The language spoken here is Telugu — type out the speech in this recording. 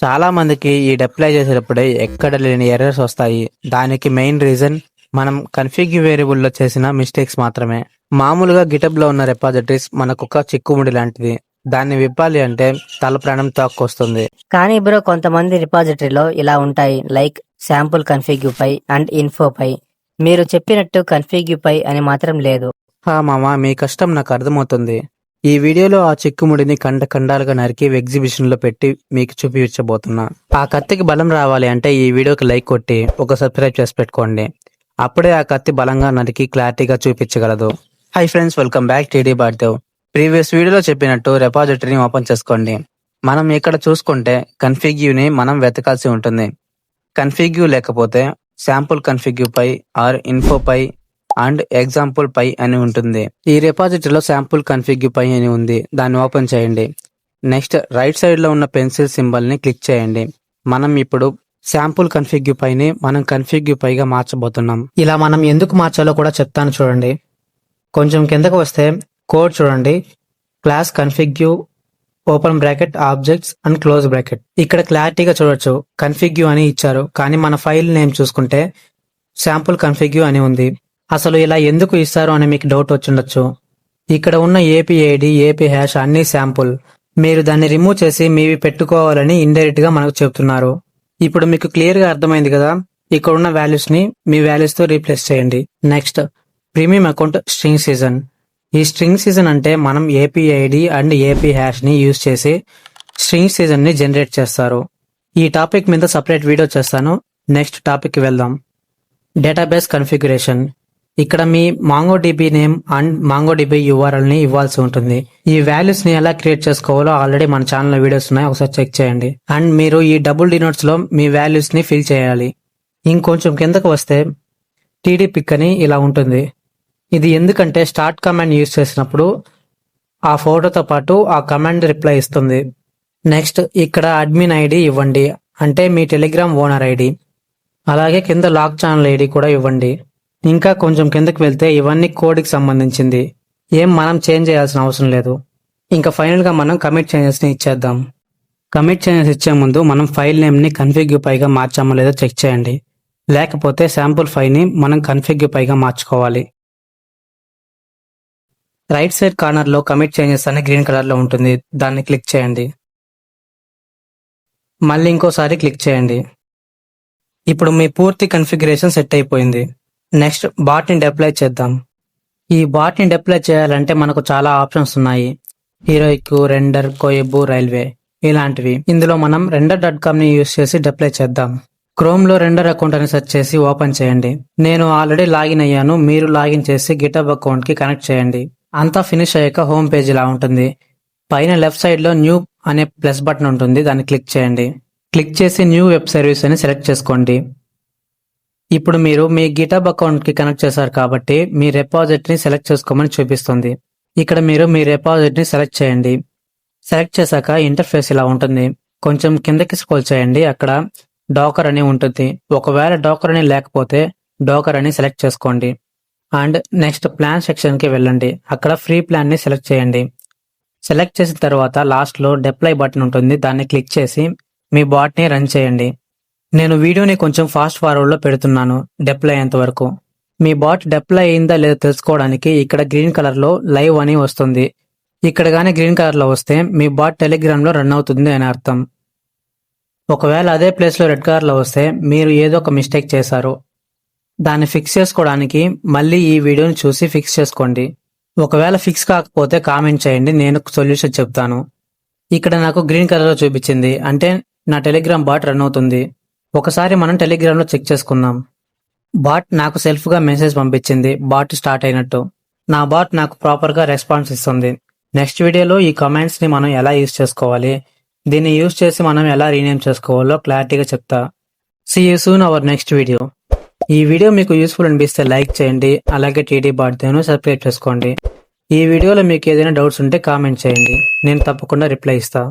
చాలా మందికి ఈ అప్లై చేసేటప్పుడే ఎక్కడ లేని ఎర్రర్స్ వస్తాయి. దానికి మెయిన్ రీజన్ మనం కన్ఫిగ్ వేరియబుల్లో చేసిన మిస్టేక్స్ మాత్రమే. మామూలుగా గిటబ్ లో ఉన్న రెపాజిటరీస్ మనకొక చిక్కుముడి లాంటిది. దాన్ని విప్పాలి అంటే తల ప్రాణం తోక్కొస్తుంది. కానీ బ్రో కొంతమంది రిపాజిటరీలో ఇలా ఉంటాయి, like sample config py and info py. మీరు చెప్పినట్టు కన్ఫిగ్యూ పై అని మాత్రం లేదు. మామ, మీ కష్టం నాకు అర్థమవుతుంది. ఈ వీడియోలో ఆ చిక్కుముడిని ఖండాలుగా నరికి ఎగ్జిబిషన్ లో పెట్టి మీకు చూపించబోతున్నా. ఆ కత్తికి బలం రావాలి అంటే ఈ వీడియోకి లైక్ కొట్టి ఒక సబ్స్క్రైబ్ చేసి పెట్టుకోండి. అప్పుడే ఆ కత్తి బలంగా నరికి క్లారిటీగా చూపించగలదు. Hi friends, welcome back TD బాడ్దేవ్. ప్రీవియస్ వీడియోలో చెప్పినట్టు రెపాజిటరీని ఓపెన్ చేసుకోండి. మనం ఇక్కడ చూసుకుంటే కన్ఫిగ్యూని మనం వెతకాల్సి ఉంటుంది. కన్ఫిగ్యూ లేకపోతే sample config py or info py and example py అని ఉంటుంది. ఈ రెపాజిటరీలో శాంపుల్ కన్ఫిగ్యూ పై అని ఉంది. దాన్ని ఓపెన్ చేయండి. నెక్స్ట్ రైట్ సైడ్ లో ఉన్న పెన్సిల్ సింబల్ ని క్లిక్ చేయండి. మనం ఇప్పుడు శాంపుల్ కన్ఫిగ్యూ పైని మనం కన్ఫిగ్యూ పైగా మార్చబోతున్నాం. ఇలా మనం ఎందుకు మార్చాలో కూడా చెప్తాను చూడండి. కొంచెం కిందకు వస్తే కోడ్ చూడండి. Class config open bracket objects and close bracket. ఇక్కడ క్లారిటీగా చూడొచ్చు కన్ఫిగ్యూ అని ఇచ్చారు, కానీ మన ఫైల్ నేమ్ చూసుకుంటే శాంపుల్ కన్ఫిగ్యూ అని ఉంది. అసలు ఇలా ఎందుకు ఇస్తారు అని మీకు డౌట్ వచ్చిండొచ్చు. ఇక్కడ ఉన్న ఏపీఐడి ఏపీ హ్యాష్ అన్ని శాంపుల్. మీరు దాన్ని రిమూవ్ చేసి మీవి పెట్టుకోవాలని ఇండైరెక్ట్ గా మనకు చెప్తున్నారు. ఇప్పుడు మీకు క్లియర్ గా అర్థమైంది కదా. ఇక్కడ ఉన్న వాల్యూస్ ని మీ వాల్యూస్ తో రీప్లేస్ చేయండి. Next premium account string session. ఈ స్ట్రింగ్ సీజన్ అంటే మనం ఏపీఐడి అండ్ ఏపీ హ్యాష్ ని యూజ్ చేసి స్ట్రింగ్ సీజన్ ని జనరేట్ చేస్తారు. ఈ టాపిక్ మీద సపరేట్ వీడియో చేస్తాను. నెక్స్ట్ టాపిక్ కి వెళ్దాం. Database configuration. ఇక్కడ మీ MongoDB name and MongoDB URL ని ఇవ్వాల్సి ఉంటుంది. ఈ వాల్యూస్ ని ఎలా క్రియేట్ చేసుకోవాలో ఆల్రెడీ మన ఛానల్ లో వీడియోస్ ఉన్నాయి, ఒకసారి చెక్ చేయండి. అండ్ మీరు ఈ డబుల్ డినోట్స్ లో మీ వాల్యూస్ ని ఫిల్ చేయాలి. ఇంకొంచెం కిందకు వస్తే టీడీ పిక్ అని ఇలా ఉంటుంది. ఇది ఎందుకంటే స్టార్ట్ కమాండ్ యూజ్ చేసినప్పుడు ఆ ఫోటోతో పాటు ఆ కమాండ్ రిప్లై ఇస్తుంది. నెక్స్ట్ ఇక్కడ అడ్మిన్ ఐడి ఇవ్వండి, అంటే మీ టెలిగ్రామ్ ఓనర్ ఐడి. అలాగే కింద లాక్ ఛానల్ ఐడి కూడా ఇవ్వండి. ఇంకా కొంచెం కిందకి వెళ్తే ఇవన్నీ కోడ్కి సంబంధించింది, ఏం మనం చేంజ్ చేయాల్సిన అవసరం లేదు. ఇంకా ఫైనల్ గా మనం కమిట్ చేంజెస్ ని ఇచ్చేద్దాం. కమిట్ చేంజెస్ ఇచ్చే ముందు మనం ఫైల్ నేమ్ ని కన్ఫిగ్యూ పైగా మార్చామో లేదో చెక్ చేయండి. లేకపోతే శాంపుల్ ఫైల్ ని మనం కన్ఫిగ్యూ పైగా మార్చుకోవాలి. రైట్ సైడ్ కార్నర్ లో కమిట్ చేంజెస్ అని గ్రీన్ కలర్ లో ఉంటుంది, దాన్ని క్లిక్ చేయండి. మళ్ళీ ఇంకోసారి క్లిక్ చేయండి. ఇప్పుడు మీ పూర్తి కన్ఫిగరేషన్ సెట్ అయిపోయింది. నెక్స్ట్ బాట్ ని డిప్లాయ్ చేద్దాం. ఈ బాట్ ని డిప్లాయ్ చేయాలంటే మనకు చాలా ఆప్షన్స్ ఉన్నాయి. హీరోయిక్, రెండర్, కోయబు, రైల్వే ఇలాంటివి. ఇందులో మనం render.com ని యూజ్ చేసి డిప్లాయ్ చేద్దాం. క్రోమ్ లో రెండర్ అకౌంట్ అని సెర్చ్ చేసి ఓపెన్ చేయండి. నేను ఆల్రెడీ లాగిన్ అయ్యాను, మీరు లాగిన్ చేసి గిటబ్ అకౌంట్ కి కనెక్ట్ చేయండి. అంతా ఫినిష్ అయ్యాక హోమ్ పేజ్ ఇలా ఉంటుంది. పైన లెఫ్ట్ సైడ్ లో న్యూ అనే ప్లస్ బటన్ ఉంటుంది, దాన్ని క్లిక్ చేయండి. క్లిక్ చేసి న్యూ వెబ్ సర్వీస్ అని సెలెక్ట్ చేసుకోండి. ఇప్పుడు మీరు మీ గిటబ్ అకౌంట్ కి కనెక్ట్ చేశారు కాబట్టి మీ రెపాజిటరీని సెలెక్ట్ చేసుకోమని చూపిస్తుంది. ఇక్కడ మీరు మీ రెపాజిటరీని సెలెక్ట్ చేయండి. సెలెక్ట్ చేశాక ఇంటర్ఫేస్ ఇలా ఉంటుంది. కొంచెం కిందకి స్క్రోల్ చేయండి, అక్కడ డాకర్ అని ఉంటుంది. ఒకవేళ డాకర్ అని లేకపోతే డాకర్ అని సెలెక్ట్ చేసుకోండి. అండ్ నెక్స్ట్ ప్లాన్ సెక్షన్ కి వెళ్ళండి. అక్కడ ఫ్రీ ప్లాన్ ని సెలెక్ట్ చేయండి. సెలెక్ట్ చేసిన తర్వాత లాస్ట్ లో డిప్లాయ్ బటన్ ఉంటుంది, దాన్ని క్లిక్ చేసి మీ బాట్ ని రన్ చేయండి. నేను వీడియోని కొంచెం ఫాస్ట్ ఫార్వర్డ్ లో పెడుతున్నాను డిప్లాయ్ అయ్యేంత వరకు. మీ బాట్ డిప్లాయ్ అయిందా లేదా తెలుసుకోవడానికి ఇక్కడ గ్రీన్ కలర్ లో లైవ్ అని వస్తుంది. ఇక్కడ గానీ గ్రీన్ కలర్ లో వస్తే మీ బాట్ టెలిగ్రామ్ లో రన్ అవుతుంది అని అర్థం. ఒకవేళ అదే ప్లేస్ లో రెడ్ కలర్ లో వస్తే మీరు ఏదో ఒక మిస్టేక్ చేశారు. దాన్ని ఫిక్స్ చేసుకోవడానికి మళ్ళీ ఈ వీడియోని చూసి ఫిక్స్ చేసుకోండి. ఒకవేళ ఫిక్స్ కాకపోతే కామెంట్ చేయండి, నేను సొల్యూషన్ చెప్తాను. ఇక్కడ నాకు గ్రీన్ కలర్ లో చూపించింది, అంటే నా టెలిగ్రామ్ బాట్ రన్ అవుతుంది. ఒకసారి మనం టెలిగ్రామ్ లో చెక్ చేసుకుందాం. బాట్ నాకు సెల్ఫ్ గా మెసేజ్ పంపించింది, బాట్ స్టార్ట్ అయినట్టు. నా బాట్ నాకు ప్రాపర్ గా రెస్పాన్స్ ఇస్తుంది. నెక్స్ట్ వీడియోలో ఈ కమాండ్స్ ని మనం ఎలా యూజ్ చేసుకోవాలి, దీన్ని యూజ్ చేసి మనం ఎలా రీనేమ్ చేసుకోవాలో క్లారిటీగా చెప్తా. See you soon our next video. ఈ వీడియో మీకు యూస్ఫుల్ అనిపిస్తే లైక్ చేయండి, అలాగే టీడీ బాడ్దేవ్ను సబ్స్క్రైబ్ చేసుకోండి. ఈ వీడియోలో మీకు ఏదైనా డౌట్స్ ఉంటే కామెంట్ చేయండి, నేను తప్పకుండా రిప్లై ఇస్తా.